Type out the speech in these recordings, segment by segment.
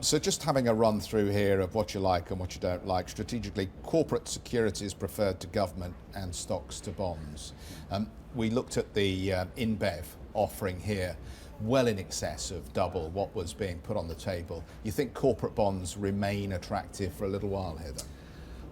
So just having a run through here of what you like and what you don't like. Strategically, corporate securities preferred to government and stocks to bonds. We looked at the InBev offering here, well in excess of double what was being put on the table. You think corporate bonds remain attractive for a little while here then?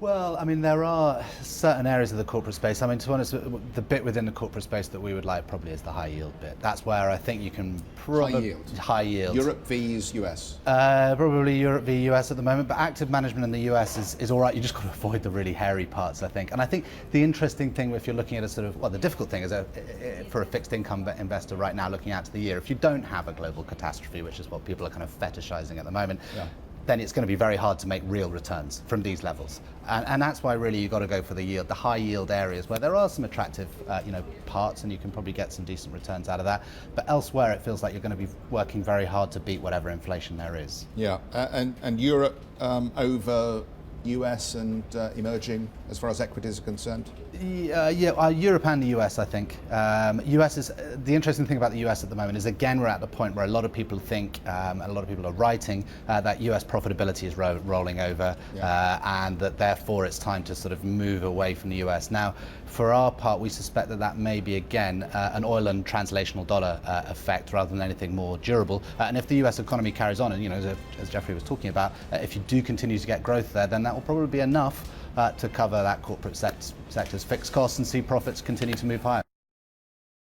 Well, I mean, there are certain areas of the corporate space. I mean, to be honest, the bit within the corporate space that we would like probably is the high yield bit. That's where I think you can probably... High yield. Europe vs US? Probably Europe v US at the moment, but active management in the US is all right. You just got to avoid the really hairy parts, I think. And I think the interesting thing, if you're looking at a sort of, well, the difficult thing is for a fixed income investor right now looking out to the year, if you don't have a global catastrophe, which is what people are kind of fetishizing at the moment, then it's going to be very hard to make real returns from these levels. And that's why really you've got to go for the yield, the high yield areas where there are some attractive parts, and you can probably get some decent returns out of that. But elsewhere it feels like you're going to be working very hard to beat whatever inflation there is. Yeah, and Europe over US and emerging as far as equities are concerned? Europe and the US, I think. US is, the interesting thing about the US at the moment is, again, we're at the point where a lot of people think, and a lot of people are writing, that US profitability is rolling over, and that therefore it's time to sort of move away from the US. Now, for our part, we suspect that that may be, again, an oil and translational dollar effect rather than anything more durable. And if the US economy carries on, and as Jeffrey was talking about, if you do continue to get growth there, then that will probably be enough to cover that corporate sector's fixed costs and see profits continue to move higher.